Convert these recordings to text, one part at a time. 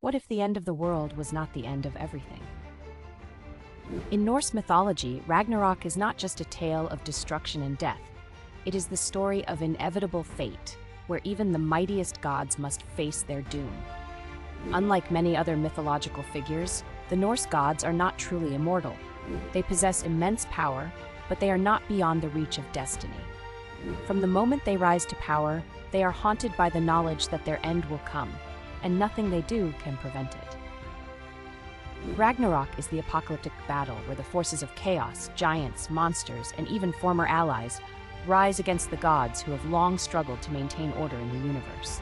What if the end of the world was not the end of everything? In Norse mythology, Ragnarok is not just a tale of destruction and death. It is the story of inevitable fate, where even the mightiest gods must face their doom. Unlike many other mythological figures, the Norse gods are not truly immortal. They possess immense power, but they are not beyond the reach of destiny. From the moment they rise to power, they are haunted by the knowledge that their end will come, and nothing they do can prevent it. Ragnarok is the apocalyptic battle where the forces of chaos, giants, monsters, and even former allies rise against the gods who have long struggled to maintain order in the universe.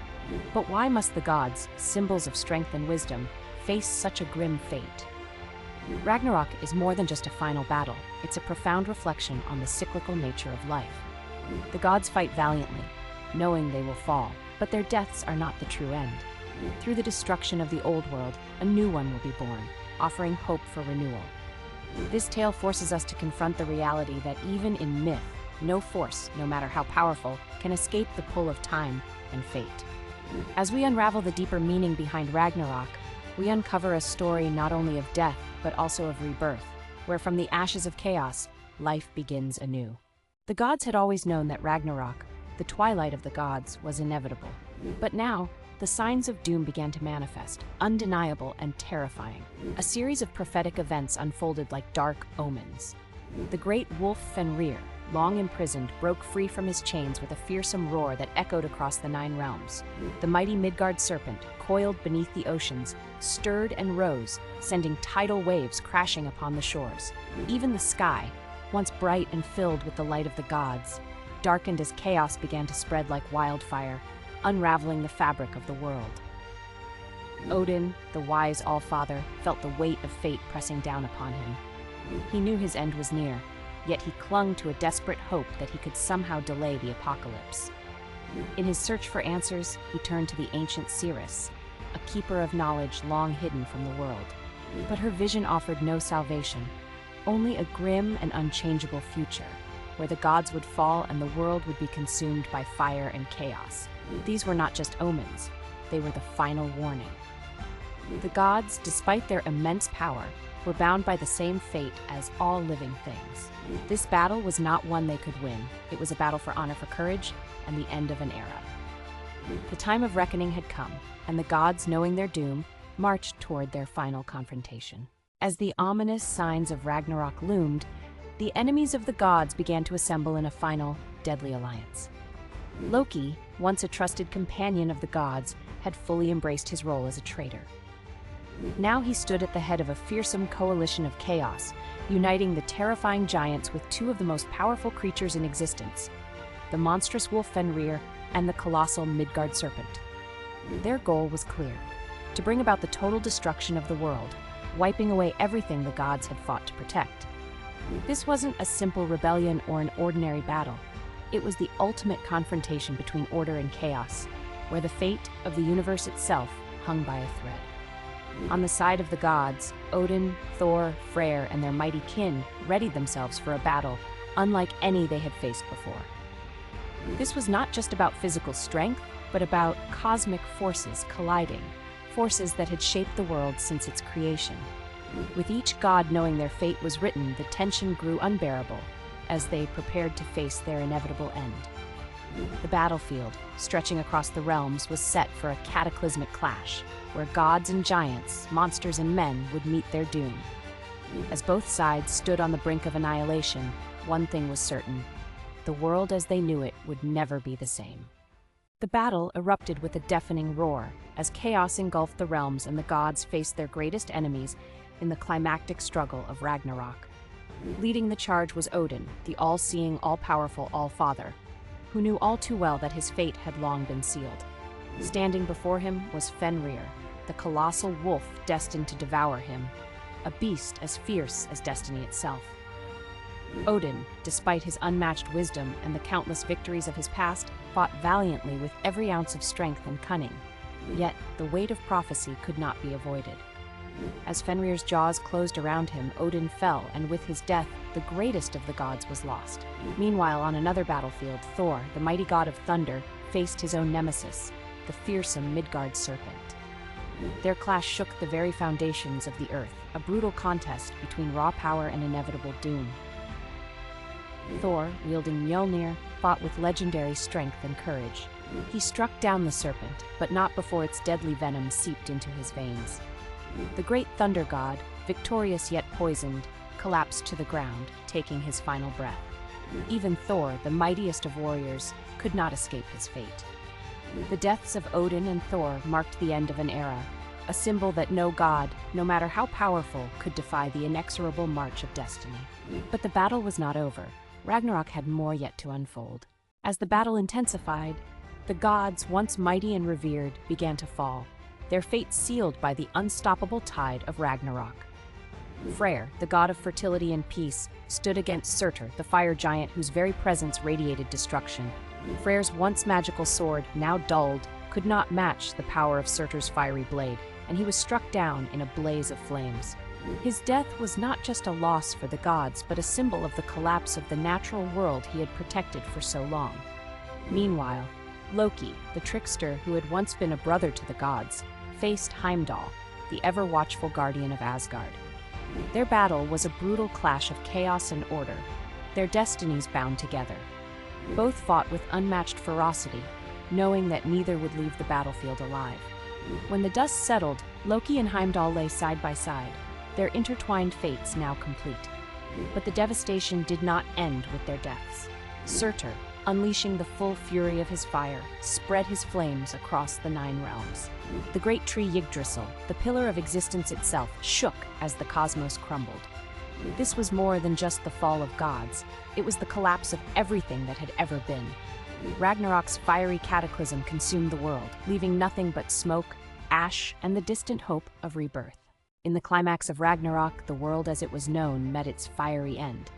But why must the gods, symbols of strength and wisdom, face such a grim fate? Ragnarok is more than just a final battle. It's a profound reflection on the cyclical nature of life. The gods fight valiantly, knowing they will fall, but their deaths are not the true end. Through the destruction of the old world, a new one will be born, offering hope for renewal. This tale forces us to confront the reality that even in myth, no force, no matter how powerful, can escape the pull of time and fate. As we unravel the deeper meaning behind Ragnarok, we uncover a story not only of death, but also of rebirth, where from the ashes of chaos, life begins anew. The gods had always known that Ragnarok, the twilight of the gods, was inevitable. But now, the signs of doom began to manifest, undeniable and terrifying. A series of prophetic events unfolded like dark omens. The great wolf Fenrir, long imprisoned, broke free from his chains with a fearsome roar that echoed across the Nine Realms. The mighty Midgard serpent, coiled beneath the oceans, stirred and rose, sending tidal waves crashing upon the shores. Even the sky, once bright and filled with the light of the gods, darkened as chaos began to spread like wildfire, unraveling the fabric of the world. Odin, the wise All-Father, felt the weight of fate pressing down upon him. He knew his end was near, yet he clung to a desperate hope that he could somehow delay the apocalypse. In his search for answers, he turned to the ancient Cirrus, a keeper of knowledge long hidden from the world. But her vision offered no salvation, only a grim and unchangeable future, where the gods would fall and the world would be consumed by fire and chaos. These were not just omens, they were the final warning. The gods, despite their immense power, were bound by the same fate as all living things. This battle was not one they could win. It was a battle for honor, for courage, and the end of an era. The time of reckoning had come, and the gods, knowing their doom, marched toward their final confrontation. As the ominous signs of Ragnarok loomed, the enemies of the gods began to assemble in a final, deadly alliance. Loki, once a trusted companion of the gods, had fully embraced his role as a traitor. Now he stood at the head of a fearsome coalition of chaos, uniting the terrifying giants with two of the most powerful creatures in existence, the monstrous wolf Fenrir and the colossal Midgard serpent. Their goal was clear: to bring about the total destruction of the world, wiping away everything the gods had fought to protect. This wasn't a simple rebellion or an ordinary battle. It was the ultimate confrontation between order and chaos, where the fate of the universe itself hung by a thread. On the side of the gods, Odin, Thor, Freyr, and their mighty kin readied themselves for a battle unlike any they had faced before. This was not just about physical strength, but about cosmic forces colliding, forces that had shaped the world since its creation. With each god knowing their fate was written, the tension grew unbearable as they prepared to face their inevitable end. The battlefield, stretching across the realms, was set for a cataclysmic clash, where gods and giants, monsters and men would meet their doom. As both sides stood on the brink of annihilation, one thing was certain: the world as they knew it would never be the same. The battle erupted with a deafening roar, as chaos engulfed the realms and the gods faced their greatest enemies in the climactic struggle of Ragnarok. Leading the charge was Odin, the all-seeing, all-powerful All-Father, who knew all too well that his fate had long been sealed. Standing before him was Fenrir, the colossal wolf destined to devour him, a beast as fierce as destiny itself. Odin, despite his unmatched wisdom and the countless victories of his past, fought valiantly with every ounce of strength and cunning. Yet, the weight of prophecy could not be avoided. As Fenrir's jaws closed around him, Odin fell, and with his death, the greatest of the gods was lost. Meanwhile, on another battlefield, Thor, the mighty god of thunder, faced his own nemesis, the fearsome Midgard serpent. Their clash shook the very foundations of the earth, a brutal contest between raw power and inevitable doom. Thor, wielding Mjolnir, fought with legendary strength and courage. He struck down the serpent, but not before its deadly venom seeped into his veins. The great thunder god, victorious yet poisoned, collapsed to the ground, taking his final breath. Even Thor, the mightiest of warriors, could not escape his fate. The deaths of Odin and Thor marked the end of an era, a symbol that no god, no matter how powerful, could defy the inexorable march of destiny. But the battle was not over. Ragnarok had more yet to unfold. As the battle intensified, the gods, once mighty and revered, began to fall, their fate sealed by the unstoppable tide of Ragnarok. Freyr, the god of fertility and peace, stood against Surtur, the fire giant whose very presence radiated destruction. Freyr's once magical sword, now dulled, could not match the power of Surtur's fiery blade, and he was struck down in a blaze of flames. His death was not just a loss for the gods, but a symbol of the collapse of the natural world he had protected for so long. Meanwhile, Loki, the trickster who had once been a brother to the gods, faced Heimdall, the ever-watchful guardian of Asgard. Their battle was a brutal clash of chaos and order, their destinies bound together. Both fought with unmatched ferocity, knowing that neither would leave the battlefield alive. When the dust settled, Loki and Heimdall lay side by side, their intertwined fates now complete. But the devastation did not end with their deaths. Surtur, unleashing the full fury of his fire, spread his flames across the 9 realms. The great tree Yggdrasil, the pillar of existence itself, shook as the cosmos crumbled. This was more than just the fall of gods. It was the collapse of everything that had ever been. Ragnarok's fiery cataclysm consumed the world, leaving nothing but smoke, ash, and the distant hope of rebirth. In the climax of Ragnarok, the world as it was known met its fiery end.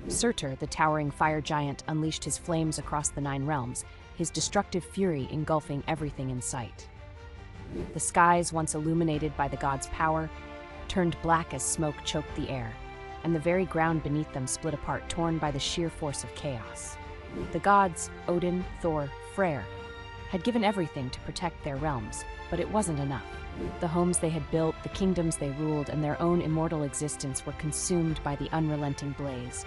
Surtur, the towering fire giant, unleashed his flames across the 9 realms, his destructive fury engulfing everything in sight. The skies, once illuminated by the gods' power, turned black as smoke choked the air, and the very ground beneath them split apart, torn by the sheer force of chaos. The gods, Odin, Thor, Freyr, had given everything to protect their realms, but it wasn't enough. The homes they had built, the kingdoms they ruled, and their own immortal existence were consumed by the unrelenting blaze.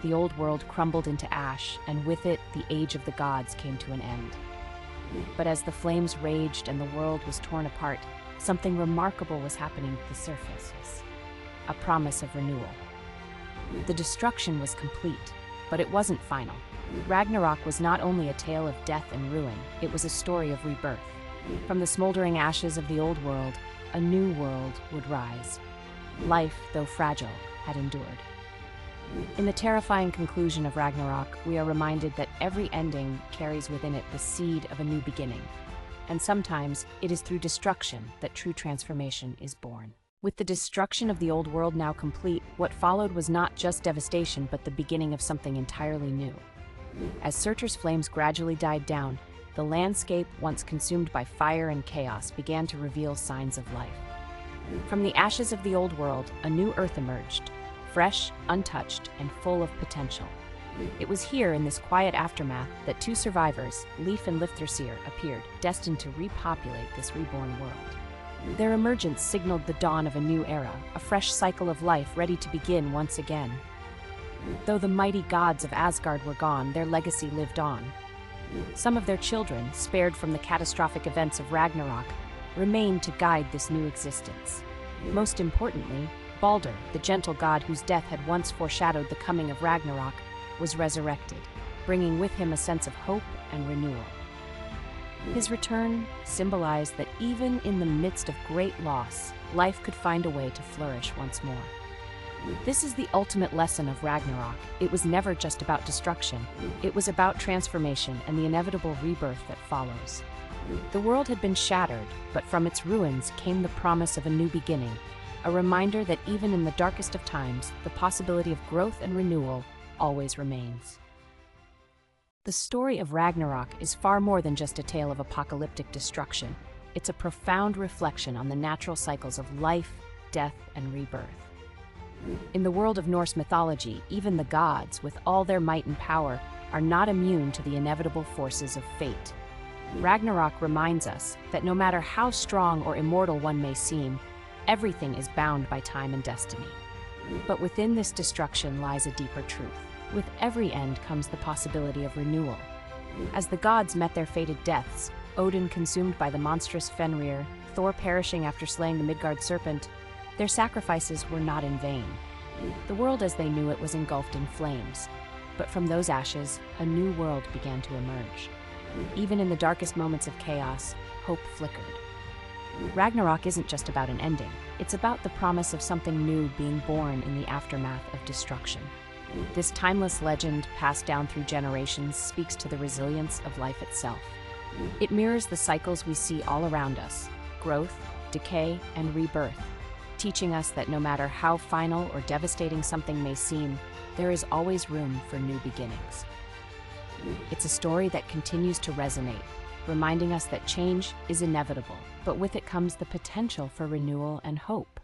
The old world crumbled into ash, and with it, the age of the gods came to an end. But as the flames raged and the world was torn apart, something remarkable was happening at the surface. A promise of renewal. The destruction was complete, but it wasn't final. Ragnarok was not only a tale of death and ruin, it was a story of rebirth. From the smoldering ashes of the old world, a new world would rise. Life, though fragile, had endured. In the terrifying conclusion of Ragnarok, we are reminded that every ending carries within it the seed of a new beginning. And sometimes, it is through destruction that true transformation is born. With the destruction of the old world now complete, what followed was not just devastation, but the beginning of something entirely new. As Surtur's flames gradually died down, the landscape, once consumed by fire and chaos, began to reveal signs of life. From the ashes of the old world, a new earth emerged, fresh, untouched, and full of potential. It was here, in this quiet aftermath, that 2 survivors, Leif and Lifthrasir, appeared, destined to repopulate this reborn world. Their emergence signaled the dawn of a new era, a fresh cycle of life ready to begin once again. Though the mighty gods of Asgard were gone, their legacy lived on. Some of their children, spared from the catastrophic events of Ragnarok, remained to guide this new existence. Most importantly, Baldur, the gentle god whose death had once foreshadowed the coming of Ragnarok, was resurrected, bringing with him a sense of hope and renewal. His return symbolized that even in the midst of great loss, life could find a way to flourish once more. This is the ultimate lesson of Ragnarok. It was never just about destruction. It was about transformation and the inevitable rebirth that follows. The world had been shattered, but from its ruins came the promise of a new beginning, a reminder that even in the darkest of times, the possibility of growth and renewal always remains. The story of Ragnarok is far more than just a tale of apocalyptic destruction. It's a profound reflection on the natural cycles of life, death, and rebirth. In the world of Norse mythology, even the gods, with all their might and power, are not immune to the inevitable forces of fate. Ragnarok reminds us that no matter how strong or immortal one may seem, everything is bound by time and destiny. But within this destruction lies a deeper truth. With every end comes the possibility of renewal. As the gods met their fated deaths, Odin consumed by the monstrous Fenrir, Thor perishing after slaying the Midgard serpent, their sacrifices were not in vain. The world as they knew it was engulfed in flames. But from those ashes, a new world began to emerge. Even in the darkest moments of chaos, hope flickered. Ragnarok isn't just about an ending. It's about the promise of something new being born in the aftermath of destruction. This timeless legend, passed down through generations, speaks to the resilience of life itself. It mirrors the cycles we see all around us: growth, decay, and rebirth, teaching us that no matter how final or devastating something may seem, there is always room for new beginnings. It's a story that continues to resonate, reminding us that change is inevitable, but with it comes the potential for renewal and hope.